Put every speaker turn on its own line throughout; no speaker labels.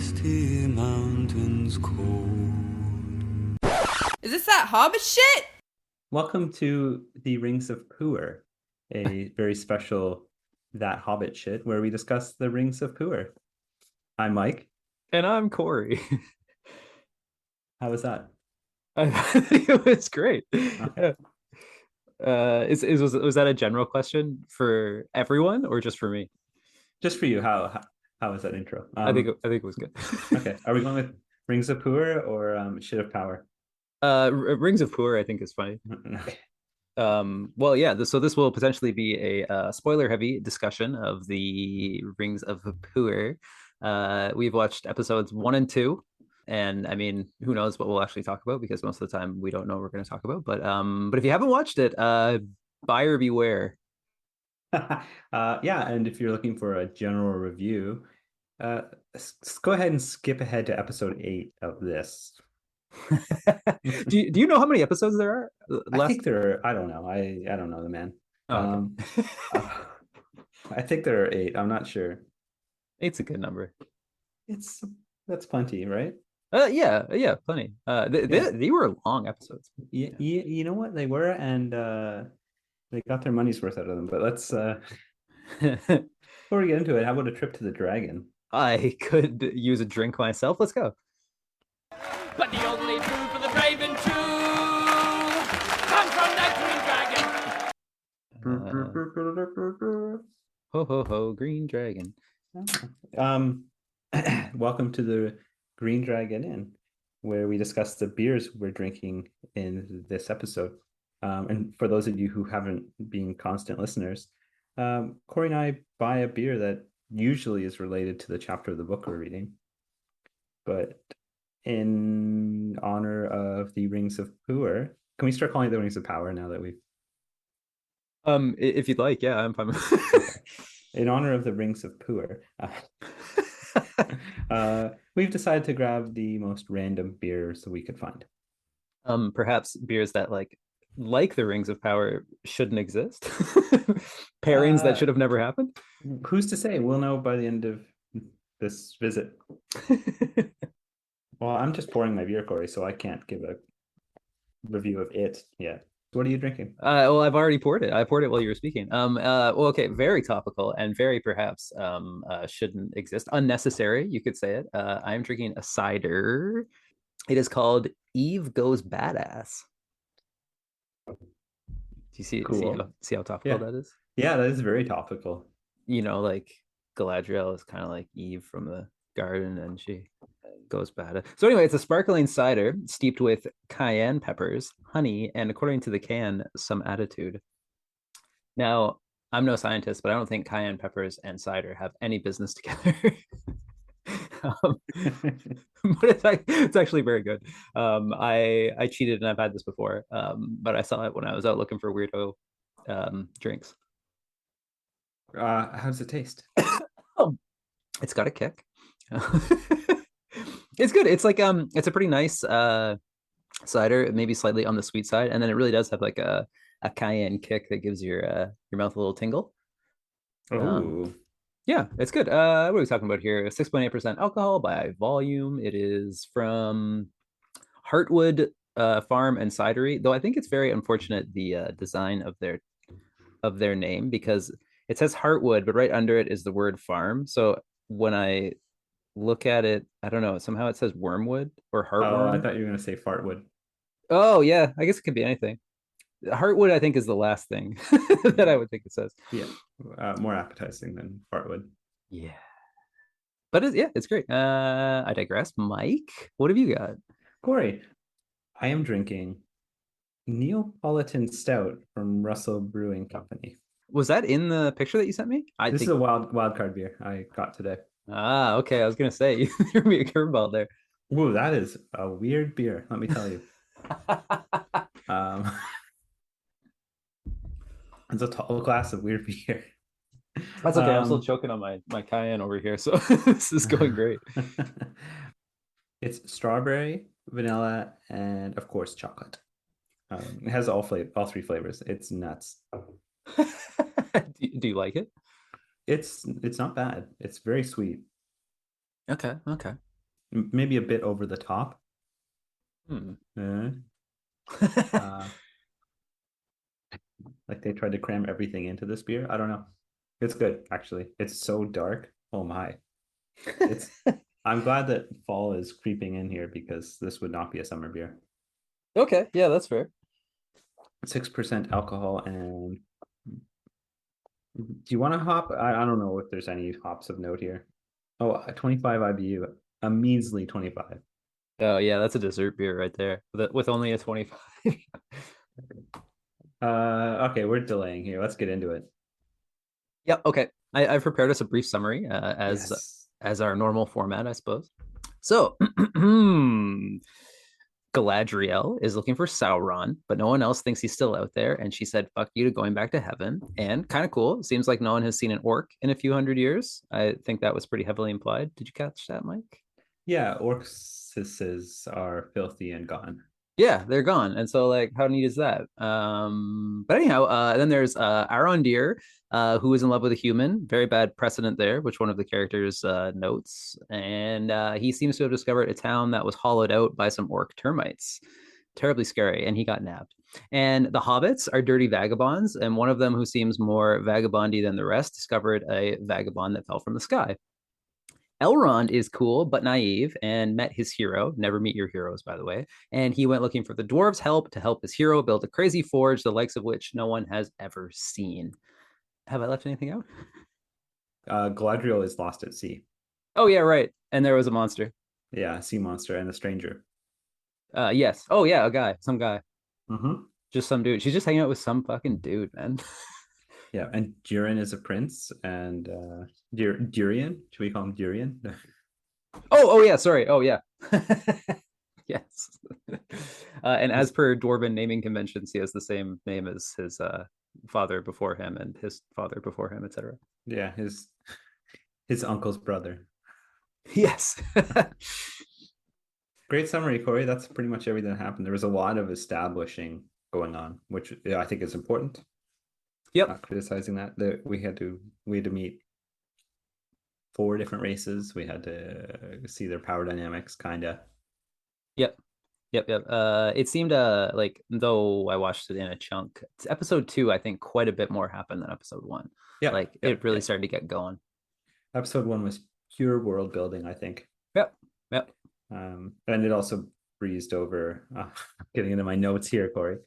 ice-tea mountains cold.
Is this that Hobbit shit?
Welcome to the Rings of POOer, a very special That Hobbit shit where we discuss the Rings of POOer. I'm Mike.
And I'm Corey.
How was that?
I think it was great.
Okay.
Was that a general question for everyone or just for me?
Just for you, how was that intro?
I think it was good.
Okay, are we going with Rings of POOer or Shit of Power?
Rings of POOer I think is funny.
Okay.
Well, yeah. So this will potentially be a spoiler-heavy discussion of the Rings of POOer. We've watched episodes 1 and 2. And I mean, who knows what we'll actually talk about, because most of the time we don't know what we're going to talk about. But if you haven't watched it, buyer beware.
Yeah, and if you're looking for a general review, go ahead and skip ahead to episode 8 of this.
Do you know how many episodes there are?
I think there are, I don't know. I don't know the man.
Oh, okay.
I think there are 8. I'm not sure.
8's a good number.
That's plenty, right?
Yeah, plenty. They were long episodes.
You know what they were, and they got their money's worth out of them. But let's before we get into it, how about a trip to the dragon?
I could use a drink myself. Let's go.
But the only food for the brave and true comes from that green dragon.
Ho ho ho, green dragon.
Welcome to the Green Dragon Inn, where we discuss the beers we're drinking in this episode. And for those of you who haven't been constant listeners, Corey and I buy a beer that usually is related to the chapter of the book we're reading. But in honor of the Rings of POOer, can we start calling it the Rings of Power now that we've...
If you'd like, yeah, I'm fine with
In honor of the Rings of POOer, we've decided to grab the most random beers that we could find.
Perhaps beers that like the Rings of Power shouldn't exist. Pairings that should have never happened.
Who's to say? We'll know by the end of this visit. Well, I'm just pouring my beer, Corey, so I can't give a review of it yet. What are you drinking?
Well, I've already poured it. I poured it while you were speaking. Well, okay, very topical and very perhaps shouldn't exist. Unnecessary, you could say it. I'm drinking a cider. It is called Eve Goes Badass. Do you see?
Cool.
See how topical that is?
Yeah, that is very topical.
You know, like Galadriel is kind of like Eve from the garden, and she goes bad. So anyway, it's a sparkling cider steeped with cayenne peppers, honey, and according to the can, some attitude. Now, I'm no scientist, but I don't think cayenne peppers and cider have any business together. But it's actually very good. I cheated, and I've had this before, but I saw it when I was out looking for weirdo drinks.
How does it taste?
It's got a kick. It's good. It's like it's a pretty nice cider, maybe slightly on the sweet side, and then it really does have like a cayenne kick that gives your mouth a little tingle.
Oh,
yeah, it's good. What are we talking about here? 6.8% alcohol by volume. It is from Heartwood Farm and Cidery, though I think it's very unfortunate the design of their name, because it says Heartwood, but right under it is the word farm. So when I look at it, I don't know, somehow it says Wormwood or Heartworm.
I thought you were going to say Fartwood.
Oh yeah, I guess it could be anything. Heartwood, I think, is the last thing that I would think it says.
Yeah, more appetizing than Fartwood.
Yeah, but it's great. I digress. Mike, what have you got?
Corey, I am drinking Neapolitan Stout from Russell Brewing Company.
Was that in the picture that you sent me?
This is a wild card beer I got today.
Ah, okay. I was gonna say, you threw me a curveball there.
Ooh, that is a weird beer, let me tell you. It's a tall glass of weird beer.
That's okay. I'm still choking on my cayenne over here, so this is going great.
It's strawberry, vanilla, and of course chocolate. It has all 3 flavors. It's nuts.
Do you like it?
It's not bad. It's very sweet.
Okay.
maybe a bit over the top.
Hmm.
Uh, like they tried to cram everything into this beer. I don't know. It's good, actually. It's so dark. Oh my. It's I'm glad that fall is creeping in here because this would not be a summer beer.
Okay, yeah, that's fair.
6% alcohol. And do you want to hop? I don't know if there's any hops of note here. Oh, 25 IBU, a measly 25.
Oh yeah, that's a dessert beer right there with only a 25.
Okay, we're delaying here. Let's get into it.
Yep. Okay. I've prepared us a brief summary
Yes.
as our normal format, I suppose. So, Galadriel is looking for Sauron, but no one else thinks he's still out there. And she said, "Fuck you" to going back to heaven. And kind of cool. Seems like no one has seen an orc in a few hundred years. I think that was pretty heavily implied. Did you catch that, Mike?
Yeah, orcs are filthy and gone.
Yeah, they're gone. And so like how neat is that? But anyhow, then there's Arondir, who is in love with a human. Very bad precedent there, which one of the characters notes. And he seems to have discovered a town that was hollowed out by some orc termites. Terribly scary, and he got nabbed. And the hobbits are dirty vagabonds, and one of them who seems more vagabondy than the rest discovered a vagabond that fell from the sky. Elrond is cool but naive and met his hero. Never meet your heroes, by the way. And he went looking for the dwarves' help to help his hero build a crazy forge, the likes of which no one has ever seen. Have I left anything out?
Galadriel is lost at sea.
Oh, yeah, right. And there was a monster.
Yeah, sea monster and a stranger.
Yes. Oh, yeah, a guy. Some guy.
Mm-hmm.
Just some dude. She's just hanging out with some fucking dude, man.
Yeah, and Durin is a prince, and Durian. Should we call him Durian?
Oh, yeah. Sorry. Oh, yeah. Yes. And as per Dwarven naming conventions, he has the same name as his father before him and his father before him, etc.
Yeah, his uncle's brother.
Yes.
Great summary, Corey. That's pretty much everything that happened. There was a lot of establishing going on, which I think is important.
Yep.
Not criticizing that we had to meet 4 different races. We had to see their power dynamics, kind of.
Yep. It seemed like though I watched it in a chunk, episode 2, I think quite a bit more happened than episode 1.
Yeah,
like it really started to get going.
Episode 1 was pure world building, I think.
Yep.
And it also breezed over. Getting into my notes here, Corey.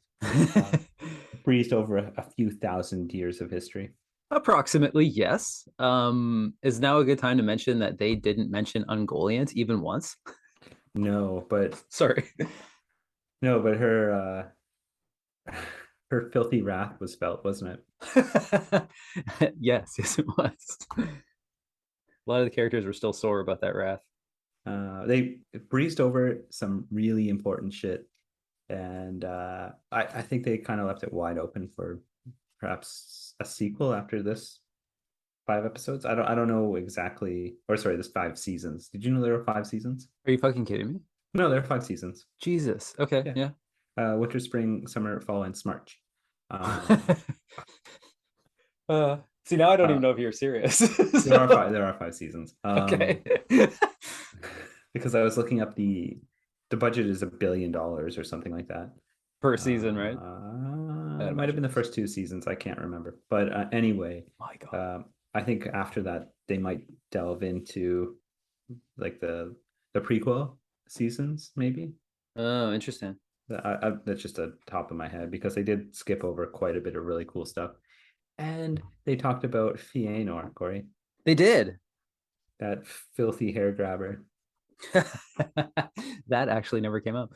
Breezed over a few thousand years of history.
Approximately, yes. Is now a good time to mention that they didn't mention Ungoliant even once?
No, but
Sorry.
No, but her filthy wrath was felt, wasn't it?
Yes, it was. A lot of the characters were still sore about that wrath.
They breezed over some really important shit, and I think they kind of left it wide open for perhaps a sequel after this 5 episodes. I don't know exactly, or sorry, this 5 seasons. Did you know there were 5 seasons?
Are you fucking kidding me?
No, there are 5 seasons.
Jesus. Okay. Yeah.
Winter, spring, summer, fall, and smarch.
See, now I don't even know if you're serious.
There are 5 seasons.
Okay.
Because I was looking up the budget is $1 billion or something like that
Per season, right?
It might have been the first 2 seasons. I can't remember. But anyway,
My God.
I think after that they might delve into like the prequel seasons, maybe.
Oh, interesting.
That's just a top of my head because they did skip over quite a bit of really cool stuff, and they talked about Fëanor, Corey.
They did.
That filthy hair grabber.
That actually never came up.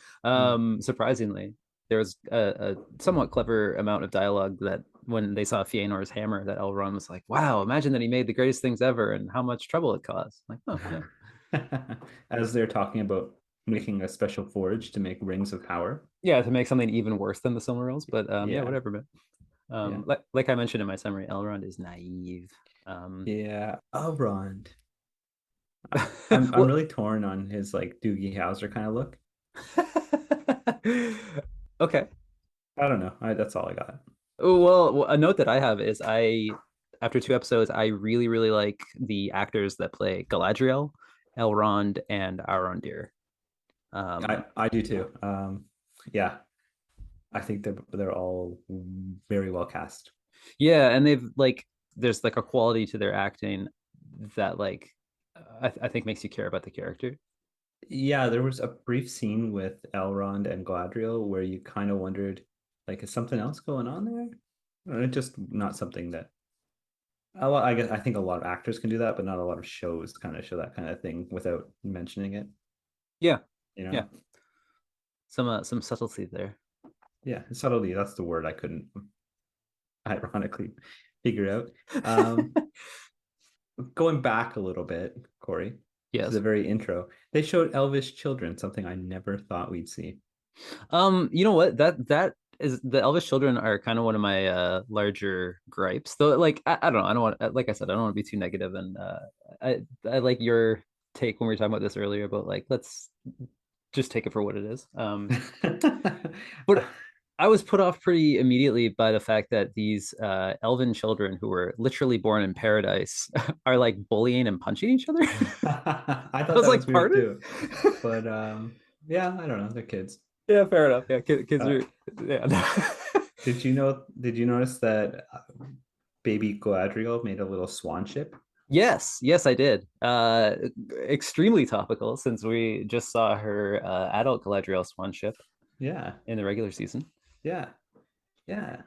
Surprisingly, there was a somewhat clever amount of dialogue that when they saw Fëanor's hammer, that Elrond was like, "Wow, imagine that he made the greatest things ever, and how much trouble it caused." Like, oh yeah.
As they're talking about making a special forge to make rings of power.
Yeah, to make something even worse than the Silmarils, but yeah, whatever. But like I mentioned in my summary, Elrond is naive.
Yeah, Elrond. I'm really torn on his like Doogie Howser kind of look.
Okay.
I don't know. That's all I got.
Well, a note that I have is after 2 episodes, I really, really like the actors that play Galadriel Elrond and Arondir.
I do too. Yeah, I think they're all very well cast.
Yeah, and they've like there's like a quality to their acting that like I think makes you care about the character.
Yeah, there was a brief scene with Elrond and Galadriel where you kind of wondered, like, is something else going on there? Or just not something that a lot. I guess I think a lot of actors can do that, but not a lot of shows kind of show that kind of thing without mentioning it.
Yeah,
You know?
yeah, some subtlety there.
Yeah, subtlety. That's the word I couldn't ironically figure out. Going back a little bit, Corey,
Yes.
to the very intro, they showed Elvish children, something I never thought we'd see.
You know what? That is the Elvish children are kind of one of my larger gripes. Though, like I don't know, I don't want like I said, I don't want to be too negative, and I like your take when we were talking about this earlier about like let's just take it for what it is. But I was put off pretty immediately by the fact that these elven children who were literally born in paradise are like bullying and punching each other.
I thought
was
that
like,
was weird
pardon?
too. But yeah, I don't know. They're kids.
Yeah, fair enough. Yeah, kids
Uh,
are yeah.
Did you know? Did you notice that baby Galadriel made a little swan ship?
Yes, I did. Extremely topical since we just saw her adult Galadriel swan ship
Yeah,
in the regular season.
yeah, yeah.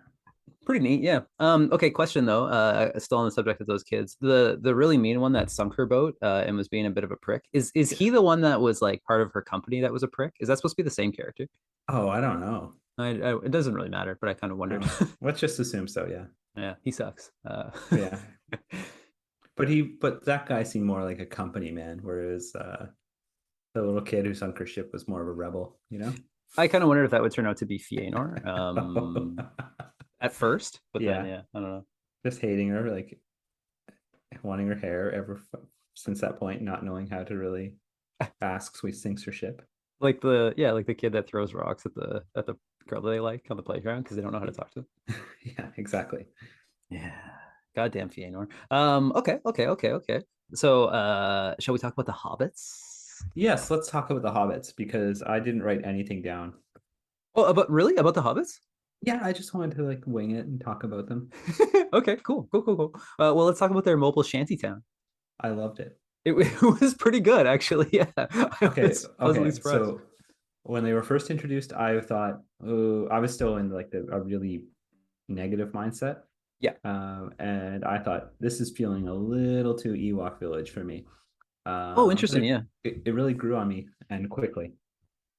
Pretty neat, yeah. Okay, question though. Still on the subject of those kids. The really mean one that sunk her boat and was being a bit of a prick. Is he the one that was like part of her company that was a prick? Is that supposed to be the same character?
Oh, I don't know.
It doesn't really matter, but I kind of wondered.
Let's just assume so. Yeah,
Yeah, he sucks.
yeah. But that guy seemed more like a company man, whereas the little kid who sunk her ship was more of a rebel. You know.
I kind of wondered if that would turn out to be Fëanor at first, but then
Yeah.
I don't know.
Just hating her, like wanting her hair since that point, not knowing how to really ask, so he sinks her ship.
Like like the kid that throws rocks at the girl that they like on the playground because they don't know how to talk to them.
Yeah, exactly.
Yeah. Goddamn Fëanor. Okay. So shall we talk about the hobbits?
Yes, let's talk about the hobbits because I didn't write anything down.
Oh, about the hobbits?
Yeah, I just wanted to like wing it and talk about them.
Okay, cool. Well, let's talk about their mobile shanty town.
I loved it.
It was pretty good, actually. Yeah.
Okay,
Pleasantly surprised.
so when they were first introduced, I thought, oh, I was still in like a really negative mindset.
Yeah.
And I thought this is feeling a little too Ewok Village for me.
Oh, interesting. Yeah.
It really grew on me and quickly.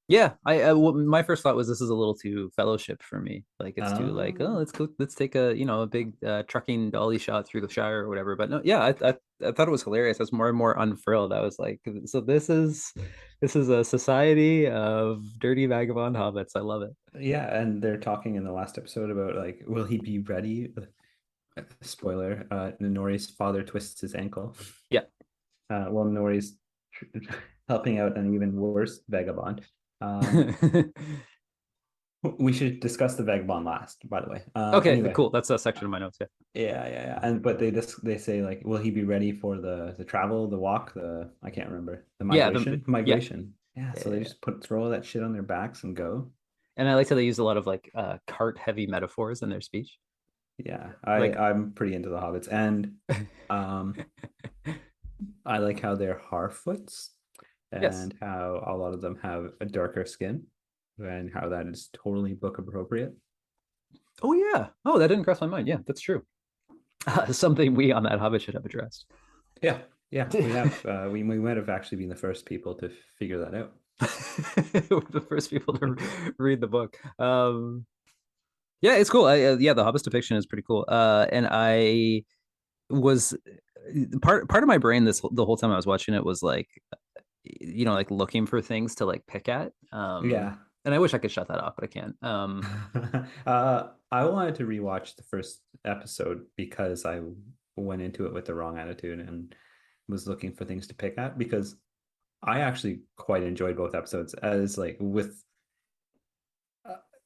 Yeah, my first thought was this is a little too Fellowship for me. Like it's too like, oh, let's take a big trucking dolly shot through the Shire or whatever. But no, yeah, I thought it was hilarious. I was more and more unfurled. I was like, so this is a society of dirty vagabond hobbits. I love it.
Yeah, and they're talking in the last episode about like, will he be ready? Spoiler: Nori's father twists his ankle.
Yeah.
Well, Nori's helping out an even worse vagabond. We should discuss the vagabond last, by the way.
Okay,
anyway.
cool. That's a section of my notes.
Yeah. And but they say like, will he be ready for the travel, the walk, I can't remember, the migration, migration. Yeah. So they just throw all that shit on their backs and go.
And I like how they use a lot of like cart heavy metaphors in their speech.
Yeah, I'm pretty into the hobbits, and I like how they're Harfoots, and how a lot of them have a darker skin, and how that is totally book appropriate.
Oh yeah. Oh, that didn't cross my mind. Yeah, that's true. Something we on that Hobbit should have addressed.
Yeah, we have. We might have actually been the first people to figure that out.
We're the first people to read the book. Yeah, it's cool. The Hobbit's depiction is pretty cool. And I was part of my brain the whole time I was watching it was like, like looking for things to like pick at.
Yeah.
And I wish I could shut that off, but I can't.
I wanted to rewatch the first episode because I went into it with the wrong attitude and was looking for things to pick at, because I actually quite enjoyed both episodes, as like with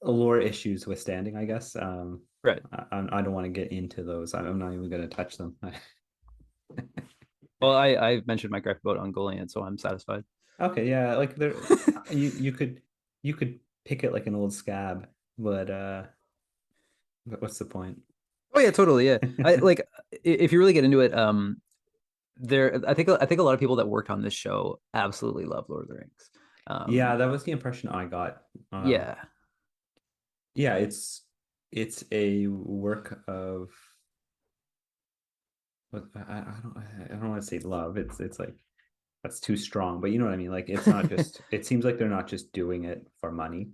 lore issues withstanding, I guess.
Right.
I don't want to get into those. I'm not even going to touch them.
Well, I mentioned my gripe about Ungoliant, so I'm satisfied.
Okay, yeah, like there, you could pick it like an old scab, but what's the point?
Oh yeah, totally. Yeah, I like if you really get into it. There, I think a lot of people that worked on this show absolutely love Lord of the Rings.
Yeah, that was the impression I got.
Yeah,
Yeah, it's a work of what I don't want to say love. It's like that's too strong, but you know what I mean. Like it's not just. It seems like they're not just doing it for money.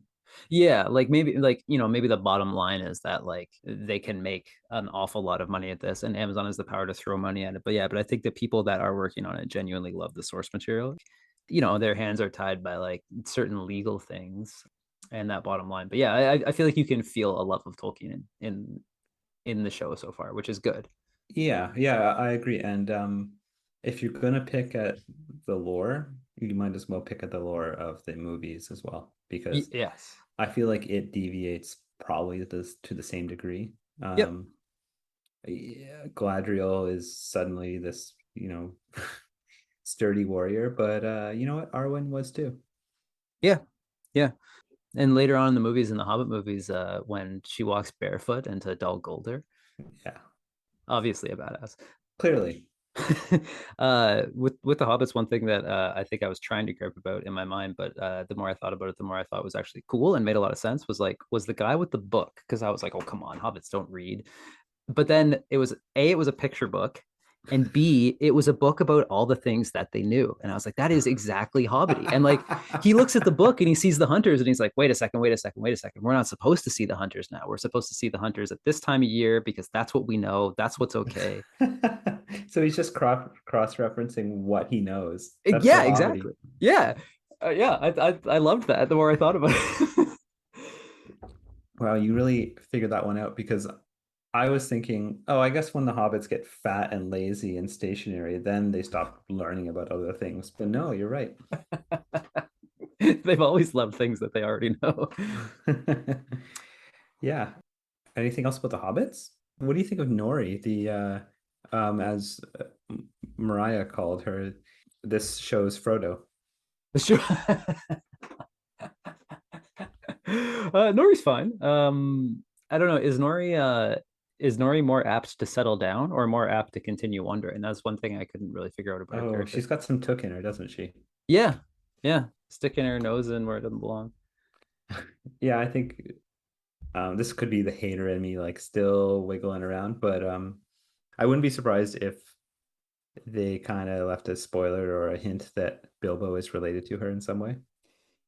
yeah, like maybe like maybe the bottom line is that like they can make an awful lot of money at this, and Amazon has the power to throw money at it. But yeah, but I think the people that are working on it genuinely love the source material. Their hands are tied by like certain legal things and that bottom line. But yeah, I feel like you can feel a love of Tolkien in the show so far, which is good.
Yeah, yeah, I agree. And if you're gonna pick at the lore, you might as well pick at the lore of the movies as well, because
Yes.
I feel like it deviates probably to the same degree.
Yep.
Yeah, Galadriel is suddenly this, sturdy warrior, but you know what? Arwen was too.
Yeah. Yeah. And later on in the movies, in the Hobbit movies, when she walks barefoot into Dol Guldur,
Yeah,
obviously a badass.
clearly.
With the Hobbits, one thing that I think I was trying to gripe about in my mind, but the more I thought about it, the more I thought it was actually cool and made a lot of sense. Was the guy with the book? Because I was like, oh come on, Hobbits don't read. But then it was a picture book, and B, it was a book about all the things that they knew. And I was like, that is exactly Hobbity. And like he looks at the book and he sees the hunters and he's like, wait a second, wait a second, wait a second. We're not supposed to see the hunters now. We're supposed to see the hunters at this time of year because that's what we know. That's what's okay.
So he's just cross-referencing what he knows. That's so
Yeah,
Hobbity.
exactly. Yeah. Yeah, I loved that the more I thought about it.
Wow, you really figured that one out because I was thinking, oh, I guess when the hobbits get fat and lazy and stationary, then they stop learning about other things. But no, you're right.
They've always loved things that they already know.
Yeah. Anything else about the hobbits? What do you think of Nori, as Mariah called her, this show's Frodo?
Sure. Nori's fine. I don't know. Is Nori more apt to settle down or more apt to continue wandering? That's one thing I couldn't really figure out about her
Oh,
character.
she's got some took in her, doesn't she?
Yeah, yeah, sticking her nose in where it doesn't belong.
Yeah, I think this could be the hater in me, like still wiggling around, but I wouldn't be surprised if they kind of left a spoiler or a hint that Bilbo is related to her in some way.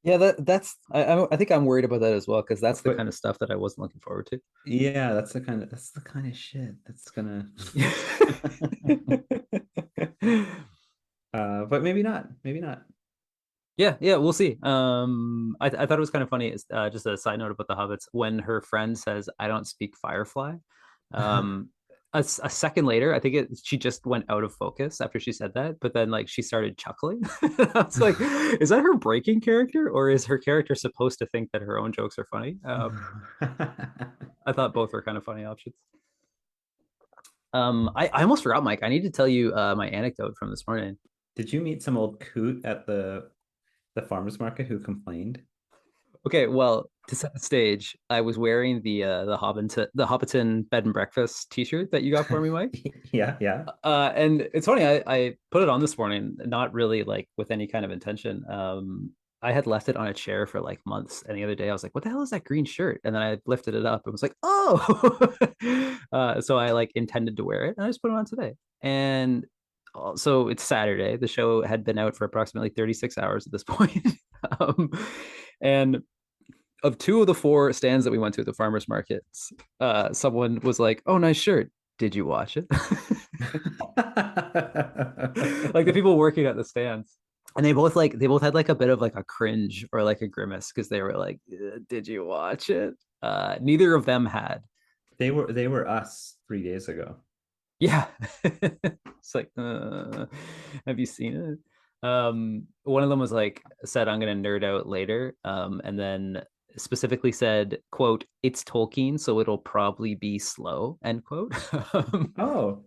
Yeah, that's I think I'm worried about that as well because that's the
But
kind of stuff that I wasn't looking forward to.
yeah, that's the kind of shit that's gonna but maybe not. Maybe not.
Yeah, yeah, we'll see. I thought it was kind of funny. Just a side note about the hobbits. When her friend says, "I don't speak Firefly," um, a second later, I think she just went out of focus after she said that. But then, like, she started chuckling. I was like, "Is that her breaking character, or is her character supposed to think that her own jokes are funny?" I thought both were kind of funny options. I almost forgot, Mike. I need to tell you my anecdote from this morning.
Did you meet some old coot at the farmers market who complained?
Okay, well, to set the stage, I was wearing the Hobbiton bed and breakfast T-shirt that you got for me, Mike.
Yeah, yeah.
And it's funny, I put it on this morning, not really like with any kind of intention. I had left it on a chair for like months, and the other day I was like, "What the hell is that green shirt?" And then I lifted it up and was like, "Oh!" So I like intended to wear it, and I just put it on today. And so it's Saturday. The show had been out for approximately 36 hours at this point. um, and of two of the four stands that we went to at the farmers markets, someone was like, "Oh, nice shirt. Did you watch it?" Like the people working at the stands. And they both had like a bit of like a cringe or like a grimace because they were like, "Did you watch it?" Neither of them had.
They were us 3 days ago.
Yeah. It's like, have you seen it? One of them was like said, "I'm gonna nerd out later." And then specifically said, quote, "It's Tolkien, so it'll probably be slow," end quote.
Oh,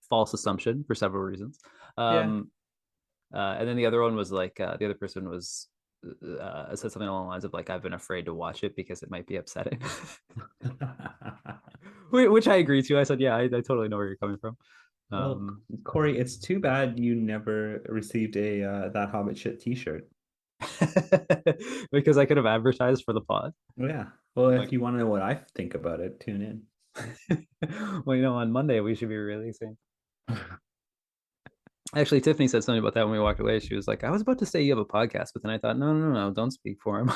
false assumption for several reasons.
Yeah.
And then the other one was like the other person was said something along the lines of like, I've been afraid to watch it because it might be upsetting. Which I agree to. I said, yeah, I totally know where you're coming from.
Well, Corey, it's too bad you never received a That Hobbit Shit t-shirt.
Because I could have advertised for the pod.
Yeah. Well, if
Like-
you want to know what I think about it, tune in.
Well, on Monday we should be releasing. Actually, Tiffany said something about that when we walked away. She was like, I was about to say you have a podcast, but then I thought, no, don't speak for him.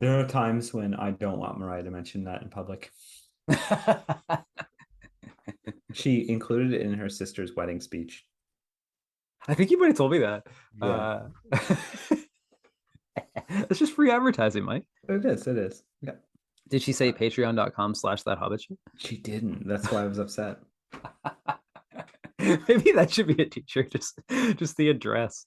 There are times when I don't want Mariah to mention that in public. She included it in her sister's wedding speech.
I think you might have told me that.
Yeah.
It's just free advertising, Mike.
It is. Yeah.
Did she say patreon.com/thathobbitshit?
She didn't. That's why I was upset.
Maybe that should be a t-shirt, just the address.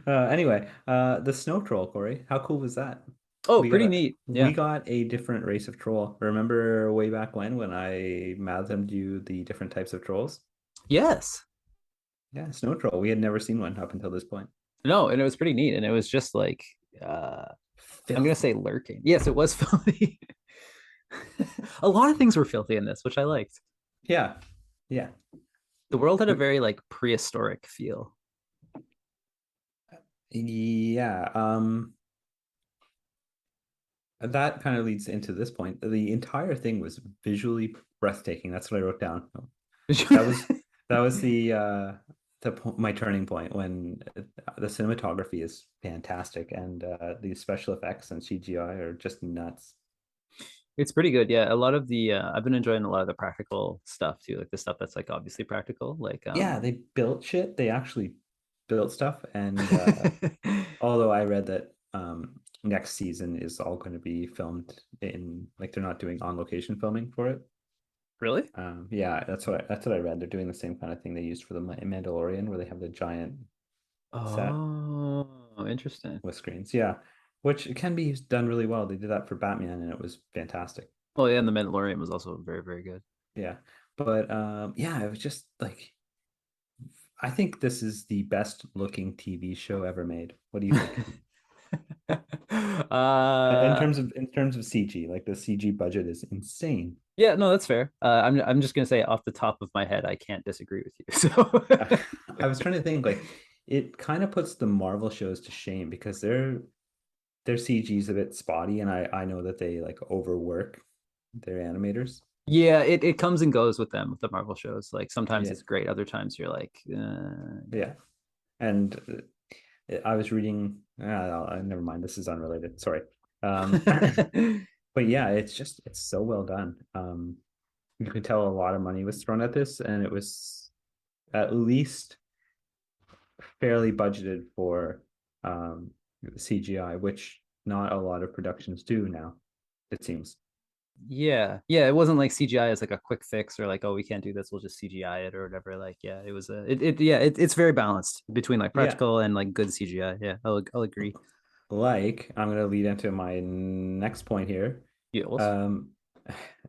Anyway, the snow troll, Corey. How cool was that?
Oh,
We
pretty
got-
neat.
We
Yeah.
got a different race of troll. Remember way back when I mathomed you the different types of trolls?
Yes.
Yeah, snow troll. We had never seen one up until this point.
No, and it was pretty neat. And it was just like I'm gonna say lurking. Yes, it was filthy. A lot of things were filthy in this, which I liked.
Yeah.
The world had a very like prehistoric feel.
Yeah. That kind of leads into this point. The entire thing was visually breathtaking. That's what I wrote down. That was my turning point when the cinematography is fantastic and the special effects and CGI are just nuts.
It's pretty good. Yeah. A lot of the I've been enjoying a lot of the practical stuff too, like the stuff that's like obviously practical. Like
Yeah, they built shit. They actually built stuff. And although I read that next season is all going to be filmed in, like, they're not doing on location filming for it.
Really?
Yeah, that's what I read. They're doing the same kind of thing they used for the Mandalorian, where they have the giant set
Oh, interesting.
with screens. Yeah, which can be done really well. They did that for Batman, and it was fantastic.
Oh yeah, and the Mandalorian was also very, very good.
Yeah, but yeah, it was just like, I think this is the best looking TV show ever made. What do you think? In terms of CG, like the CG budget is insane.
Yeah, no, that's fair. I'm just gonna say off the top of my head, I can't disagree with you. So
I was trying to think, like, it kind of puts the Marvel shows to shame because their CG is a bit spotty, and I know that they like overwork their animators.
yeah, it comes and goes with them with the Marvel shows. Like sometimes
Yeah.
it's great, other times you're like,
Yeah, and I was reading. Never mind. This is unrelated. Sorry. But yeah, it's so well done. You could tell a lot of money was thrown at this, and it was at least fairly budgeted for CGI, which not a lot of productions do now, it seems.
yeah, it wasn't like CGI as like a quick fix or like, oh, we can't do this, we'll just CGI it or whatever. Like, yeah, it was it's very balanced between like practical and like good CGI. Yeah, I'll agree.
Like, I'm gonna lead into my next point here.
Yes.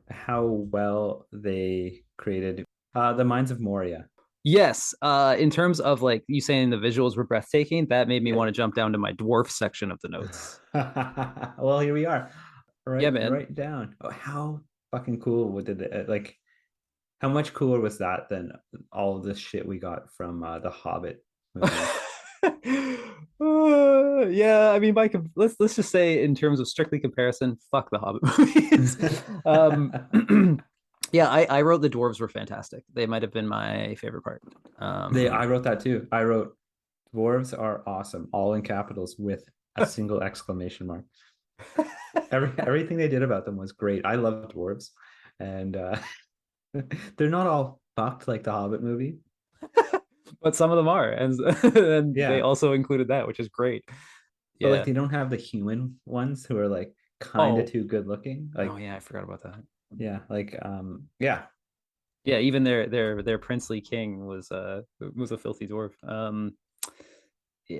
How well they created the Mines of Moria.
Yes. In terms of like you saying the visuals were breathtaking, that made me want to jump down to my dwarf section of the notes.
Well, here we are.
Yeah, man.
Right down. Oh, how fucking cool did it, like, how much cooler was that than all of this shit we got from the Hobbit movie?
Yeah, I mean, let's just say in terms of strictly comparison, fuck the Hobbit movies. Yeah, I wrote the dwarves were fantastic. They might have been my favorite part.
I wrote that too. I wrote dwarves are awesome, all in capitals with a single exclamation mark. Everything they did about them was great. I love dwarves, and they're not all fucked like the Hobbit movie.
But some of them are, and
Yeah.
they also included that, which is great.
But
Yeah.
like, they don't have the human ones who are like kind of
Oh.
too good looking. Like,
Oh yeah, I forgot about that.
yeah, like yeah.
Yeah, even their princely king was a filthy dwarf.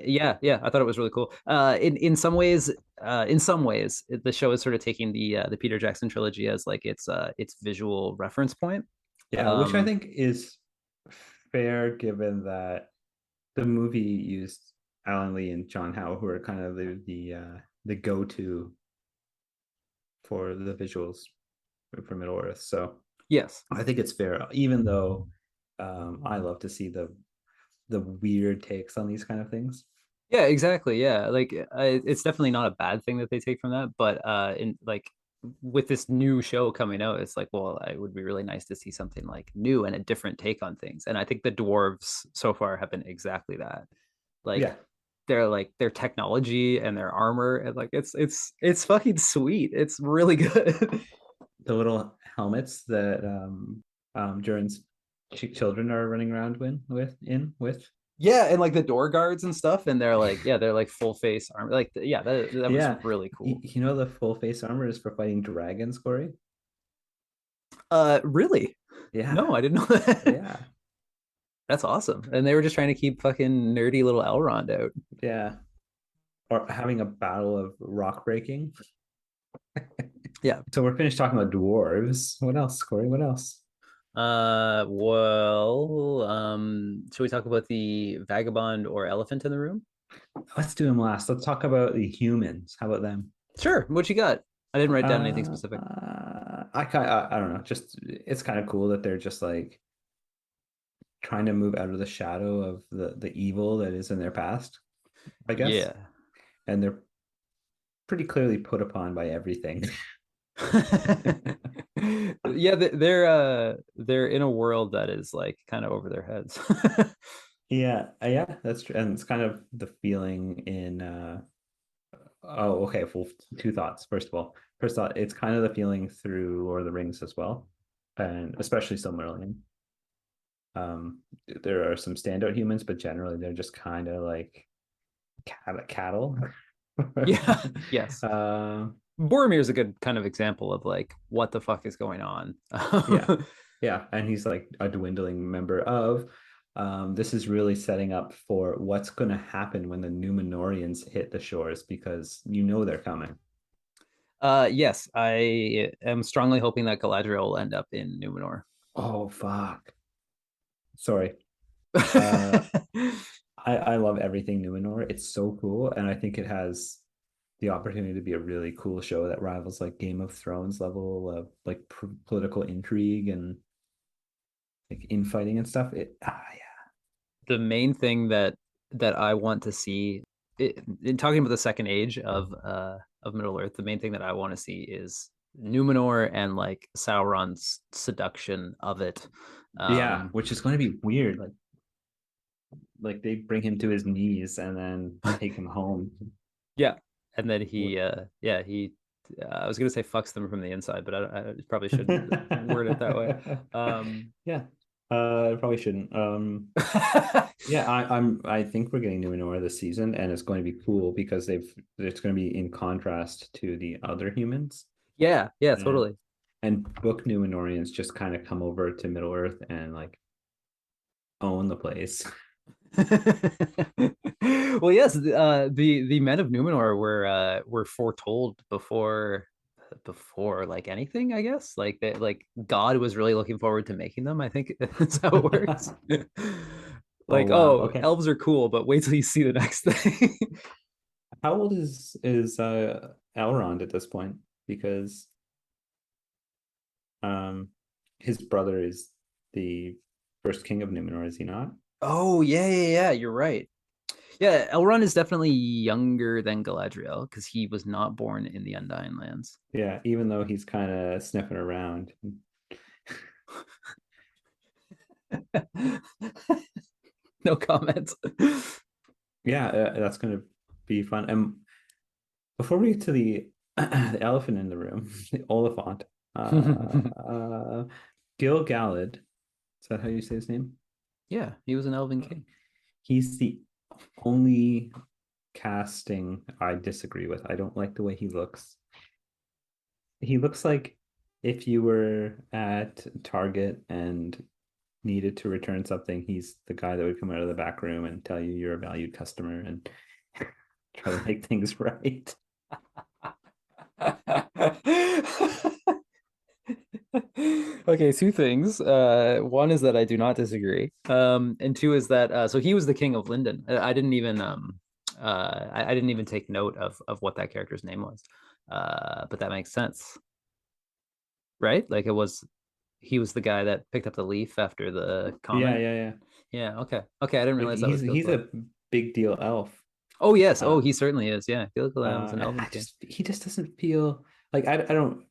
Yeah, yeah, I thought it was really cool. In some ways, the show is sort of taking the Peter Jackson trilogy as like its visual reference point.
Yeah, which I think is fair given that the movie used Alan Lee and John Howe, who are kind of the go-to for the visuals for Middle Earth. So
Yes.
I think it's fair, even though I love to see the weird takes on these kind of things.
Yeah, exactly. Yeah, like it's definitely not a bad thing that they take from that, but in like with this new show coming out, it's like, well, it would be really nice to see something like new and a different take on things. And I think the dwarves so far have been exactly that. Like
Yeah,
their technology and their armor, and like it's fucking sweet. It's really good.
the little helmets that Durin's children are running around with.
Yeah, and like the door guards and stuff, and they're like full face armor. Like yeah, that was
Yeah,
really cool.
you know the full face armor is for fighting dragons, Corey.
Really?
Yeah,
No, I didn't know that.
yeah,
That's awesome. And they were just trying to keep fucking nerdy little Elrond out.
yeah. Or having a battle of rock breaking.
Yeah.
So we're finished talking about dwarves. What else, Corey? What else?
Should we talk about the vagabond or elephant in the room?
Let's do them last. Let's talk about the humans. How about them?
Sure. What you got? I didn't write down anything specific.
I don't know. Just it's kind of cool that they're just like trying to move out of the shadow of the evil that is in their past, I guess.
Yeah.
And they're pretty clearly put upon by everything.
Yeah, they're in a world that is like kind of over their heads.
Yeah, that's true. And it's kind of the feeling in oh, okay. Well, two thoughts. First thought, it's kind of the feeling through Lord of the Rings as well, and especially Silmarillion. There are some standout humans, but generally they're just kind of like cattle.
Yeah. Yes.
uh,
Boromir is a good kind of example of like what the fuck is going on.
yeah, and he's like a dwindling member of. This is really setting up for what's going to happen when the Numenorians hit the shores, because you know they're coming.
Yes, I am strongly hoping that Galadriel will end up in Numenor.
Oh fuck! Sorry. I love everything Numenor. It's so cool, and I think it has the opportunity to be a really cool show that rivals like Game of Thrones level of like political intrigue and like infighting and stuff. Yeah.
The main thing that I want to see in talking about the second age of Middle Earth, the main thing that I want to see is Numenor and like Sauron's seduction of it.
Yeah, which is going to be weird. Like they bring him to his knees and then take him home.
Yeah, and then he I was gonna say fucks them from the inside, but I probably shouldn't word it that way.
Yeah, probably shouldn't. Yeah, I think we're getting Numenor this season, and it's going to be cool because it's going to be in contrast to the other humans.
Yeah, totally.
And book Numenorians just kind of come over to Middle Earth and like own the place.
Well, yes, the men of Numenor were foretold before like anything, I guess. Like that, like God was really looking forward to making them. I think that's how it works. Like,
wow.
okay. Elves are cool, but wait till you see the next thing.
How old is Elrond at this point? Because his brother is the first king of Numenor, is he not?
Oh, yeah, you're right. Yeah, Elrond is definitely younger than Galadriel because he was not born in the Undying Lands.
Yeah, even though he's kind of sniffing around.
No comments.
Yeah, that's going to be fun. And before we get to the elephant in the room, the Oliphant, Gil Galad, is that how you say his name?
Yeah, he was an Elven king.
He's the only casting I disagree with. I don't like the way he looks. He looks like if you were at Target and needed to return something, he's the guy that would come out of the back room and tell you you're a valued customer and try to make things right.
Okay, two things. One is that I do not disagree. And two is that so he was the king of Linden. I didn't even I didn't even take note of what that character's name was. But that makes sense. Right? Like he was the guy that picked up the leaf after the comment.
Yeah.
Yeah, okay. Okay, I didn't realize that was
He's a big deal elf.
Oh yes, he certainly is. Yeah, Gilgalad was an elven
I
king.
he just doesn't feel like I don't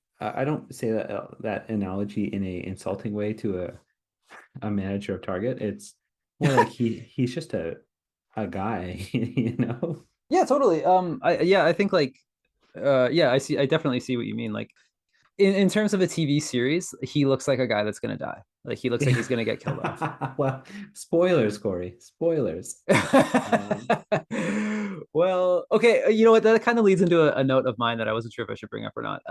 say that analogy in a insulting way to a manager of Target. It's more like he's just a guy, you know?
Yeah, totally. I think like I definitely see what you mean. Like in terms of a TV series, he looks like a guy that's gonna die. Like he looks like he's gonna get killed off.
Well, spoilers, Corey. Spoilers.
Well, okay, you know what? That kind of leads into a note of mine that I wasn't sure if I should bring up or not.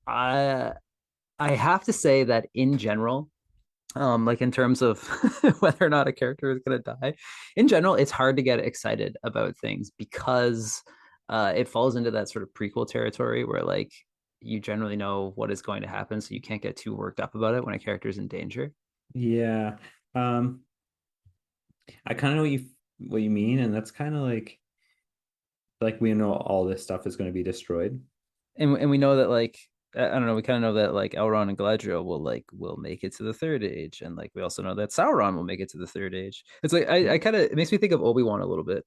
I I have to say that in general, like in terms of whether or not a character is gonna die, in general, it's hard to get excited about things because it falls into that sort of prequel territory where like you generally know what is going to happen, so you can't get too worked up about it when a character is in danger.
Yeah. I kind of know what you mean, and that's kind of like we know all this stuff is going to be destroyed.
And we know that like I don't know, we kind of know that like Elrond and Galadriel will make it to the third age, and like we also know that Sauron will make it to the third age. It's like I kind of it makes me think of Obi-Wan a little bit.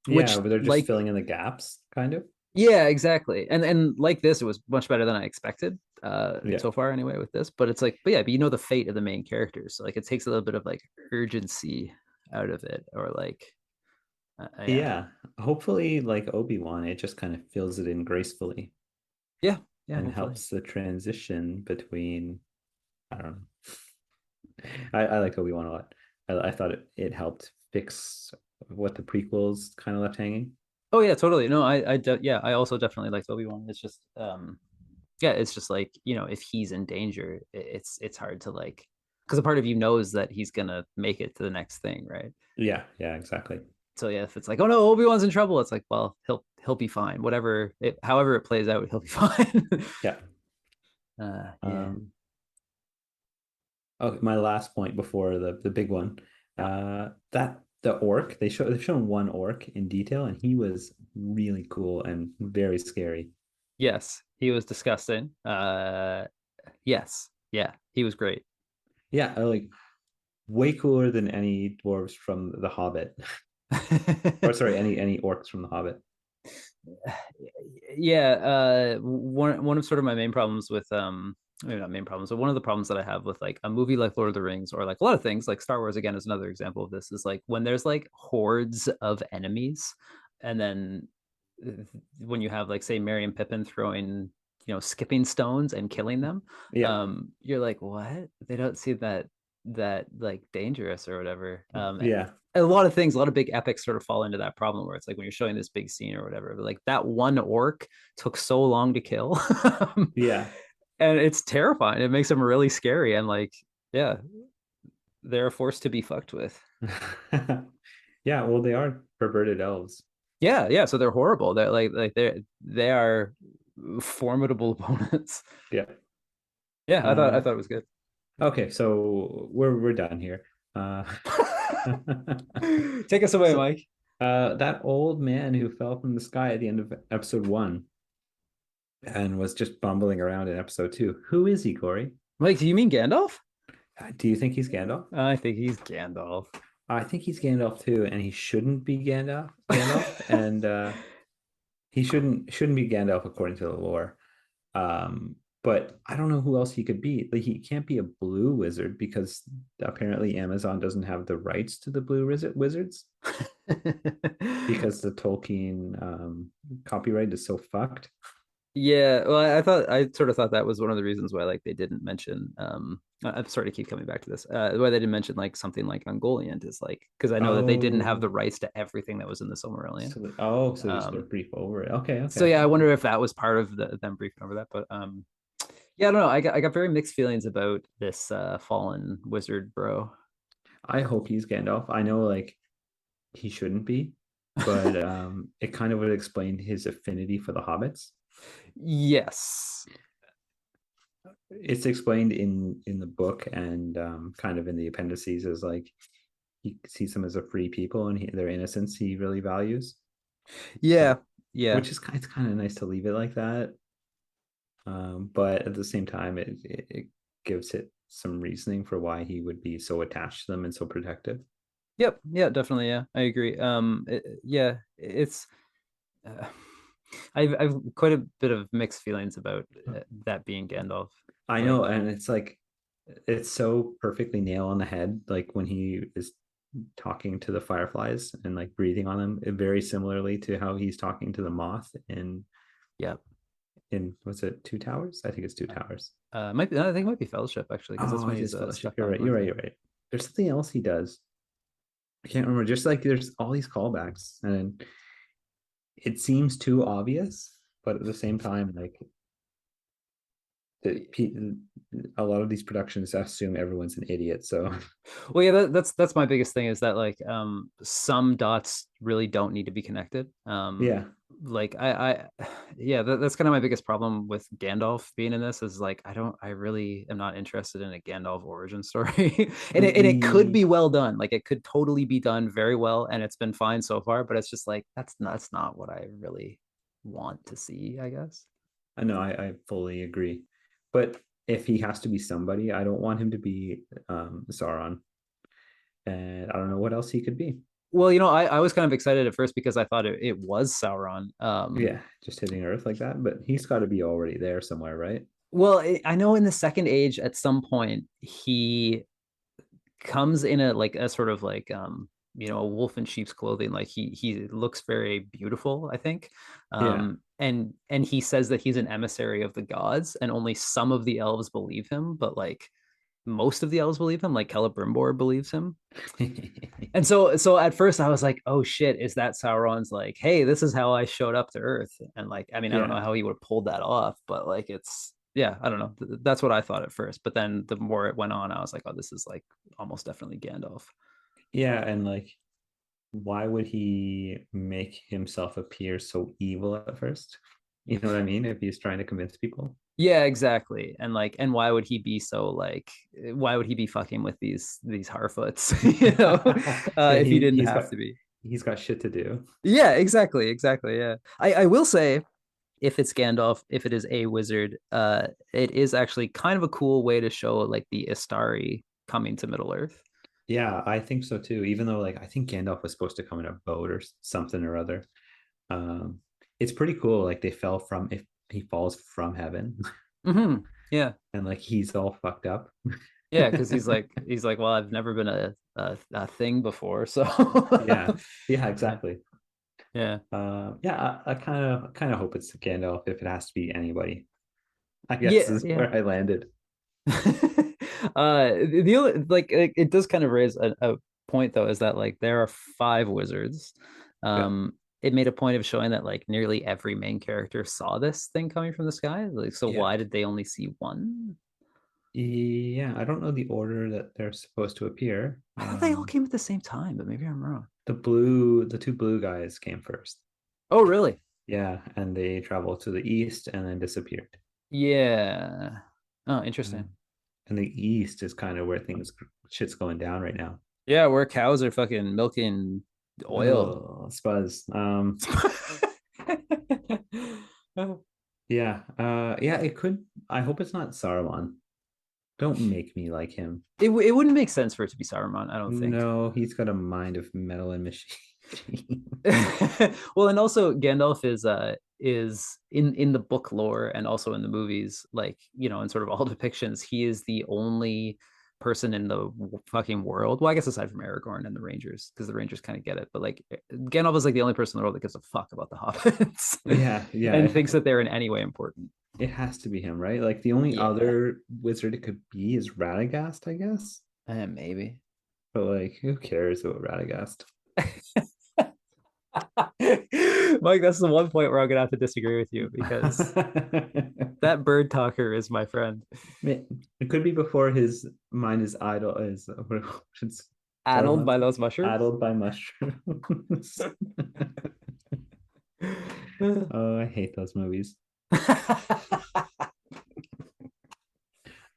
Which
Yeah, but they're just
like
filling in the gaps, kind of.
yeah, exactly. And like this, it was much better than I expected
Yeah.
so far anyway with this. But it's like, but yeah, but you know the fate of the main characters. So like it takes a little bit of like urgency out of it, or like yeah.
Yeah. Hopefully, like Obi-Wan, it just kind of fills it in gracefully
Yeah, yeah,
and
hopefully.
helps the transition between, I don't know. I like Obi-Wan a lot. I thought it helped fix what the prequels kind of left hanging.
Oh yeah, totally. No, yeah, I also definitely liked Obi-Wan. It's just yeah, it's just like, you know, if he's in danger, it's hard to like because a part of you knows that he's gonna make it to the next thing, right?
Yeah, exactly.
So yeah, if it's like, oh no, Obi-Wan's in trouble, it's like, well, he'll be fine. Whatever it however it plays out, he'll be fine.
Yeah.
Yeah.
Okay, my last point before the big one. That the orc, they've shown one orc in detail, and he was really cool and very scary.
Yes, he was disgusting. Yes. Yeah, he was great.
Yeah, like way cooler than any dwarves from The Hobbit. Or sorry, any orcs from The Hobbit.
Yeah, one of sort of my main problems with maybe not main problems, but one of the problems that I have with like a movie like Lord of the Rings or like a lot of things like Star Wars again is another example of this is like when there's like hordes of enemies and then when you have like say Merry and Pippin throwing skipping stones and killing them,
Yeah.
you're like what? They don't see that like dangerous or whatever.
Yeah.
A lot of things, a lot of big epics sort of fall into that problem where it's like when you're showing this big scene or whatever, but like that one orc took so long to kill.
Yeah.
And it's terrifying. It makes them really scary. And like, yeah, they're a force to be fucked with.
Yeah, well, they are perverted elves.
Yeah. So they're horrible. They're like they are formidable opponents.
Yeah.
Yeah, I thought it was good.
Okay, so we're done here.
Take us away, Mike.
That old man who fell from the sky at the end of episode 1 and was just bumbling around in episode 2. Who is he, Corey?
Mike, do you mean Gandalf?
Do you think he's Gandalf?
I think he's Gandalf.
I think he's Gandalf too, and he shouldn't be Gandalf, and he shouldn't be Gandalf according to the lore. But I don't know who else he could be. Like he can't be a blue wizard because apparently Amazon doesn't have the rights to the blue wizards because the Tolkien copyright is so fucked.
Yeah, well, I sort of thought that was one of the reasons why like they didn't mention I'm sorry to keep coming back to this. Why they didn't mention like something like Ungoliant is like because I know that they didn't have the rights to everything that was in the Silmarillion.
So they just sort of brief over it. Okay.
So yeah, I wonder if that was part of them briefing over that. But Yeah, I don't know. I got very mixed feelings about this fallen wizard bro.
I hope he's Gandalf. I know like he shouldn't be, but it kind of would explain his affinity for the hobbits.
Yes.
It's explained in the book and kind of in the appendices as like he sees them as a free people and their innocence he really values.
Yeah. Yeah.
Which is it's kind of nice to leave it like that. But at the same time, it gives it some reasoning for why he would be so attached to them and so protective.
Yep. Yeah, definitely. Yeah, I agree. Yeah, it's uh, I've quite a bit of mixed feelings about that being Gandalf.
I
Like,
know, and it's like it's so perfectly nail on the head. Like when he is talking to the fireflies and like breathing on them, very similarly to how he's talking to the moth
yeah.
in what's it, Two Towers? I think it's Two Towers.
Might be, I think it might be Fellowship actually, because that's
Oh,
when
it
he's
is Fellowship.
stuck
You're
on
right. You're right.
Gluten.
You're right. There's something else he does. I can't remember. Just like there's all these callbacks, and it seems too obvious, but at the same time, like a lot of these productions assume everyone's an idiot. So
Well, yeah, that's my biggest thing is that like some dots really don't need to be connected.
yeah,
Like yeah, that's kind of my biggest problem with Gandalf being in this is like I really am not interested in a Gandalf origin story. And it could be well done. Like it could totally be done very well and it's been fine so far, but it's just like that's not what I really want to see, I guess.
I know I fully agree. But if he has to be somebody, I don't want him to be Sauron. And I don't know what else he could be.
Well, I was kind of excited at first because I thought it was Sauron.
Yeah, just hitting Earth like that. But he's got to be already there somewhere, right?
Well, I know in the second age at some point he comes in a like a sort of like a wolf in sheep's clothing. Like he looks very beautiful, I think.
Yeah.
And he says that he's an emissary of the gods, and only some of the elves believe him, but like most of the elves believe him, like Celebrimbor believes him. And so at first I was like, oh shit, is that Sauron's like, hey, this is how I showed up to Earth? And like, I mean, I don't know
Yeah.
how he would have pulled that off, but like it's yeah, I don't know. That's what I thought at first. But then the more it went on, I was like, oh, this is like almost definitely Gandalf.
Yeah, and like why would he make himself appear so evil at first? You know what I mean? If he's trying to convince people.
Yeah, exactly. And like, and why would he be so like why would he be fucking with these Harfoots,
Yeah,
if he didn't
he's
have
got
to be?
shit to do.
Yeah, exactly. Yeah. I will say if it's Gandalf, if it is a wizard, it is actually kind of a cool way to show like the Istari coming to Middle Earth.
Yeah, I think so too. Even though like I think Gandalf was supposed to come in a boat or something or other. Um, it's pretty cool. Like they fell from if he falls from heaven
Yeah,
and like he's all fucked up.
yeah, because he's like, well, I've never been a thing before, so
Yeah, yeah,
yeah,
exactly.
yeah,
Yeah, I kind of hope it's Gandalf if it has to be anybody. I guess
yeah,
is
yeah.
where I landed.
The only like it does kind of raise a point though, is that like there are 5 wizards.
Yeah.
It made a point of showing that like nearly every main character saw this thing coming from the sky. Like, so
Yeah.
why did they only see one?
Yeah, I don't know the order that they're supposed to appear.
I thought they all came at the same time, but maybe I'm wrong.
The two blue guys came first.
Oh, really?
Yeah, and they traveled to the east and then disappeared.
Yeah. Oh,
Uh,
interesting.
and the east is kind of where things shit's going down right now.
Yeah, where cows are fucking milking oil.
Oh, Spuzz. Yeah, yeah, it could. I hope it's not Saruman. Don't make me like him.
It wouldn't make sense for it to be Saruman, I don't think.
No, he's got a mind of metal and machine.
Well, and also Gandalf is in the book lore and also in the movies, like, in sort of all depictions, he is the only person in the fucking world. Well, I guess aside from Aragorn and the Rangers, because the Rangers kind of get it, but like Gandalf is like the only person in the world that gives a fuck about the hobbits
Yeah, yeah,
and thinks that they're in any way important.
it has to be him, right? Like the only
Yeah,
other wizard it could be is Radagast, I guess.
maybe.
But like, who cares about Radagast?
Mike, that's the one point where I'm gonna have to disagree with you because that bird talker is my friend.
It could be before his mind is idle, is it's
Addled by those mushrooms.
addled by mushrooms. Oh, I hate those movies.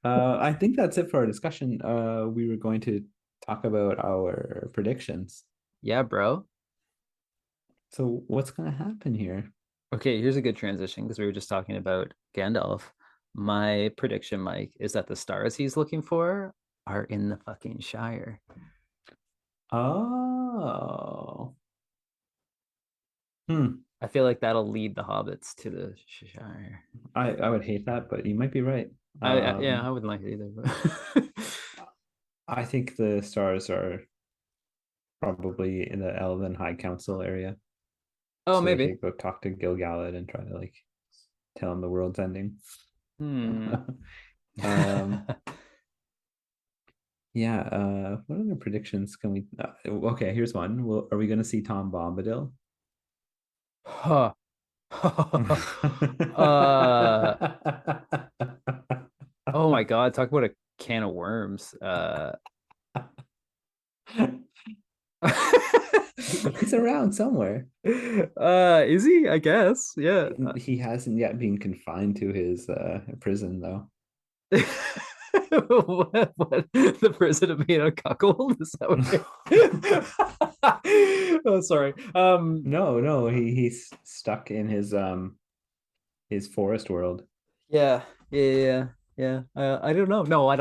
I think that's it for our discussion. We were going to talk about our predictions.
Yeah, bro.
So what's going to happen here?
Okay, here's a good transition because we were just talking about Gandalf. My prediction, Mike, is that the stars he's looking for are in the fucking Shire.
Oh.
I feel like that'll lead the hobbits to the Shire.
I would hate that, but you might be right.
Yeah, I wouldn't like it either. But
I think the stars are probably in the Elven High Council area.
oh,
So they
maybe.
could go talk to Gil-galad and try to like tell him the world's ending. Um, yeah. What other predictions can we? Okay, here's one. Well, are we going to see Tom Bombadil?
Huh. Oh my God! Talk about a can of worms.
He's around somewhere.
Is he? I guess. Yeah.
He hasn't yet been confined to his prison though.
What? The prison of being a cuckold? Is that what oh, sorry.
No, he's stuck in his forest world.
Yeah. I don't know. No, I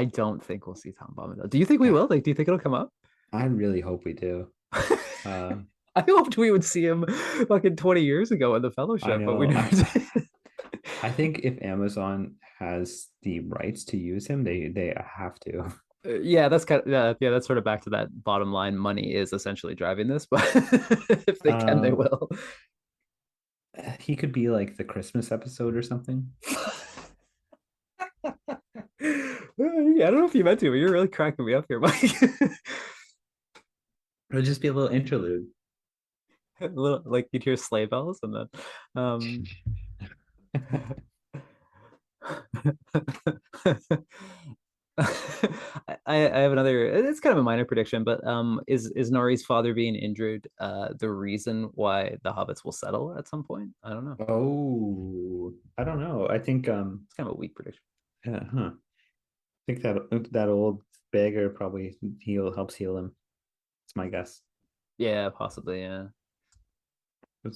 don't think we'll see Tom Bombadil. Do you think we will? Like, do you think it'll come up?
I really hope we do.
I hoped we would see him fucking 20 years ago in the Fellowship, but we never did.
I think if Amazon has the rights to use him, they have to.
Yeah, that's kind of yeah, that's sort of back to that bottom line. Money is essentially driving this, but if they can, they will.
He could be like the Christmas episode or something.
Yeah, I don't know if you meant to, but you're really cracking me up here, Mike.
It'll just be a little interlude.
A little, like you'd hear sleigh bells and then I have another, it's kind of a minor prediction, but is Nori's father being injured the reason why the hobbits will settle at some point? I don't know.
Oh, I don't know. I think
It's kind of a weak prediction.
yeah, I think that old beggar probably helps heal him. It's my guess.
Yeah, possibly, yeah.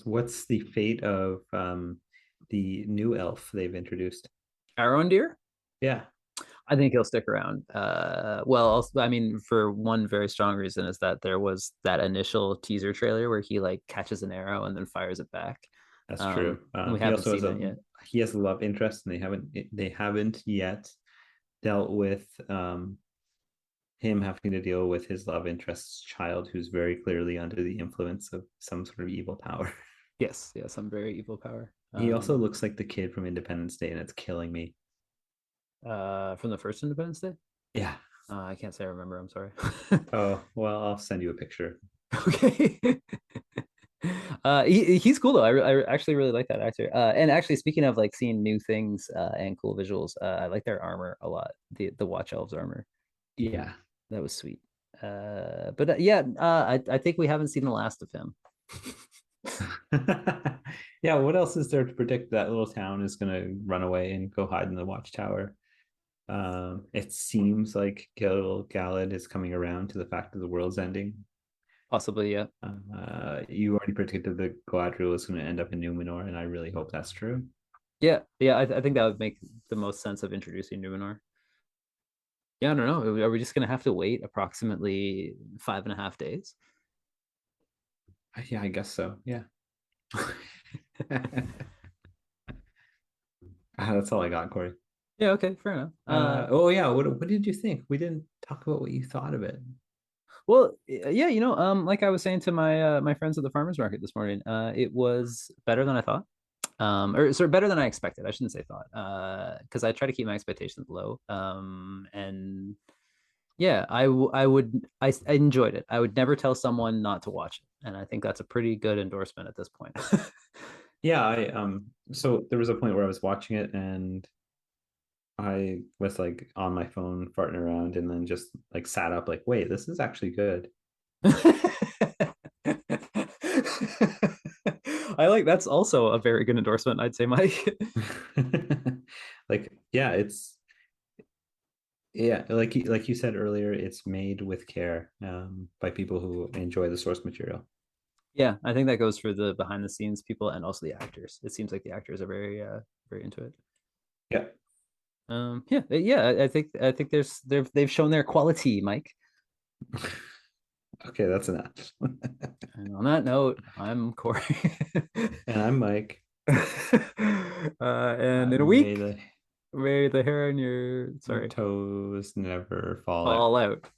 What's the fate of the new elf they've introduced?
Arondir?
Yeah.
I think he'll stick around. Well, also, I mean, for one very strong reason is that there was that initial teaser trailer where he like catches an arrow and then fires it back.
That's true.
We haven't seen it yet.
He has a love interest, and they haven't yet dealt with him having to deal with his love interest's child, who's very clearly under the influence of some sort of evil power.
Yes, some very evil power.
He also looks like the kid from Independence Day, and it's killing me.
From the first Independence Day?
Yeah.
I can't say I remember. I'm sorry.
Oh, well, I'll send you a picture.
Okay. He's cool though. I actually really like that actor. And actually, speaking of like seeing new things and cool visuals, I like their armor a lot. The Watch Elves armor.
Yeah,
that was sweet. But yeah, I think we haven't seen the last of him.
Yeah, what else is there to predict? That little town is going to run away and go hide in the watchtower. It seems like Gil-galad is coming around to the fact that the world's ending.
Possibly, yeah.
You already predicted that Galadriel is going to end up in Numenor, and I really hope that's true.
Yeah, I think that would make the most sense of introducing Numenor. Yeah, I don't know. Are we just going to have to wait approximately 5.5 days?
Yeah, I guess so. Yeah. That's all I got, Corey.
Yeah, okay, fair enough.
Oh yeah, what did you think? We didn't talk about what you thought of it.
Well, yeah, like I was saying to my friends at the farmers market this morning, it was better than I thought. Or sort of better than I expected. I shouldn't say thought, because I try to keep my expectations low. And Yeah, I enjoyed it. I would never tell someone not to watch it, and I think that's a pretty good endorsement at this point.
Yeah, so there was a point where I was watching it and I was like on my phone farting around and then just like sat up like, wait, this is actually good.
I like that's also a very good endorsement, I'd say, Mike.
Like, yeah, it's like you said earlier, it's made with care by people who enjoy the source material.
Yeah, I think that goes for the behind the scenes people and also the actors. It seems like the actors are very into it.
Yeah.
I think they've shown their quality, Mike.
Okay, that's enough.
And on that note, I'm Corey.
And I'm Mike.
And in a week, may the hair on your
toes never fall out.
fall out.